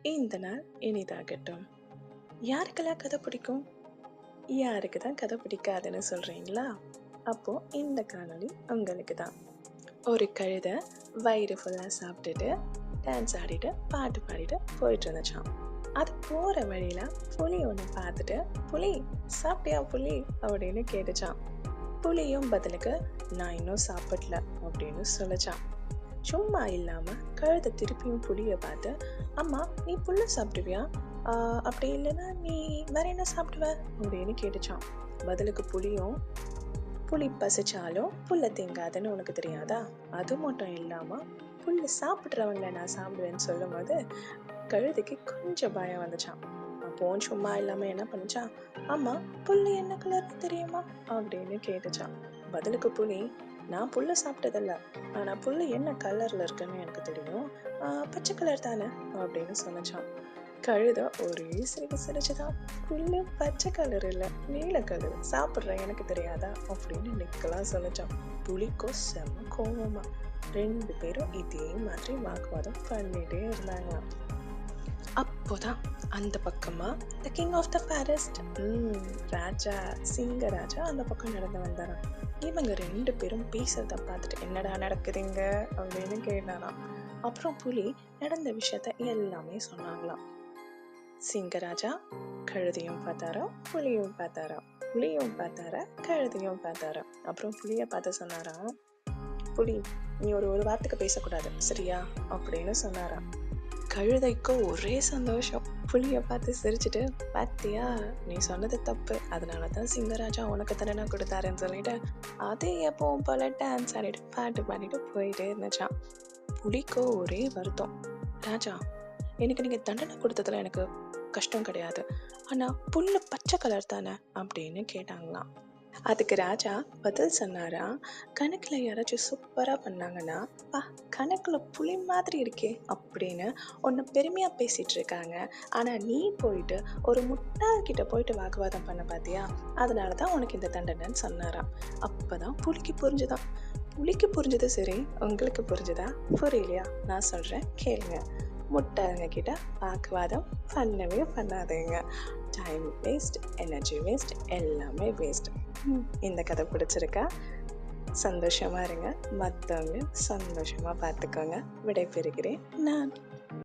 இந்த நாள் இனிதாகட்டும். யாருக்கெல்லாம் கதை பிடிக்கும்? யாருக்கு தான் கதை பிடிக்காதுன்னு சொல்றீங்களா? அப்போ இந்த காணொளி உங்களுக்கு தான். ஒரு கழுதை வயிறு ஃபுல்லா சாப்பிட்டுட்டு டான்ஸ் ஆடிட்டு பாட்டு பாடிட்டு போயிட்டு இருந்துச்சாம். அது போற வழியில புலி ஒன்று பார்த்துட்டு, புலி சாப்பிட்டியா புலி அப்படின்னு கேட்டுச்சான். புலியும் பதிலுக்கு நான் இன்னும் சாப்பிடல அப்படின்னு சொல்லுச்சான். சும்மா இல்லாம கழுதை திருப்பியும் புலிய பார்த்து, அம்மா நீ புல்ல சாப்பிடுவியா? அப்படி இல்லைன்னா நீ வேற என்ன சாப்பிடுவ அப்படின்னு கேட்டுச்சான். பதிலுக்கு புலியும், புலி பசிச்சாலும் புல்ல திங்காதுன்னு உனக்கு தெரியாதா? அது மட்டும் இல்லாம புல்லு சாப்பிட்றவங்கள நான் சாப்பிடுவேன்னு சொல்லும் போது கழுதைக்கு கொஞ்சம் பயம் வந்துச்சான். அப்போவும் சும்மா இல்லாம என்ன பண்ணுச்சான், அம்மா புல்லு என்ன கலர்னு தெரியுமா அப்படின்னு கேட்டுச்சான். பதிலுக்கு புலி, நான் புல்ல சாப்பிட்டதில்ல, ஆனா புல்லு என்ன கலர்ல இருக்குன்னு எனக்கு தெரியும், பச்சை கலர் தானே அப்படின்னு சொன்னச்சான். கழுதை ஒரே சிரிப்பு சிரிச்சுதான், புல்லு பச்சை கலர் இல்ல நீல கலர், சாப்பிடுற எனக்கு தெரியாதா அப்படின்னு நிக்கலாம் சொன்னச்சான். புலிக்கோ செம்ம கோவமா. 2 பேரும் இதே மாதிரி வாக்குவாதம் பண்ணிட்டே இருந்தாங்களாம். அப்போதான் அந்த பக்கமா the king of the forest, ராஜா சிங்கராஜா அந்த பக்கம் நடந்து வந்தாராம். இவங்க 2 பேரும் பேசுறத பார்த்துட்டு என்னடா நடக்குதுங்க அப்படின்னு கேட்டாராம். அப்புறம் புலி நடந்த விஷயத்த எல்லாமே சொன்னாங்களாம். சிங்கராஜா கழுதையும் பார்த்தாரா, புலியும் பார்த்தாரா, புலியும் பார்த்தாரா, கழுதையும் பார்த்தாரா. அப்புறம் புலிய பார்த்து சொன்னாராம், புலி நீ ஒரு வார்த்தைக்கு பேசக்கூடாது சரியா அப்படின்னு சொன்னாராம். கழுதைக்கு ஒரே சந்தோஷம். புலிய பார்த்து சிரிச்சுட்டு, பாத்தியா நீ சொன்னது தப்பு, அதனாலதான் சிங்கராஜா உனக்கு தண்டனை கொடுத்தாருன்னு சொல்லிட்டு அதே எப்பவும் போல டான்ஸ் ஆடிட்டு பாட்டு பாடிட்டு போயிட்டே இருந்துச்சான். புலிக்கோ ஒரே வருத்தம். ராஜா, எனக்கு நீங்க தண்டனை கொடுத்ததுல எனக்கு கஷ்டம் கிடையாது, ஆனா புல்லு பச்சை கலர் தானே அப்படின்னு கேட்டாங்களாம். அதுக்கு ராஜா பதில் சொன்னாரா, கணக்குல யாராச்சும் சூப்பரா பண்ணாங்கன்னா, பா கணக்குல புலி மாதிரி இருக்கே அப்படின்னு உன்னை பெருமையா பேசிட்டு இருக்காங்க. ஆனா நீ போயிட்டு ஒரு முட்டாள் கிட்ட போயிட்டு வாக்குவாதம் பண்ண பாத்தியா, அதனாலதான் உனக்கு இந்த தண்டனைன்னு சொன்னாராம். அப்பதான் புலிக்கு புரிஞ்சுதான். புலிக்கு புரிஞ்சது சரி, உங்களுக்கு புரிஞ்சுதா? புரியலையா? நான் சொல்றேன் கேளுங்க. முட்டாளுங்க கிட்ட வாக்குவாதம் பண்ணவே பண்ணாதீங்க. டைம் வேஸ்ட், எனர்ஜி வேஸ்ட், எல்லாமே வேஸ்ட். இந்த கதை பிடிச்சிருக்கா? சந்தோஷமா இருங்க, மற்றவங்க சந்தோஷமா பார்த்துக்கோங்க. விடை பெறுகிறேன் நான்.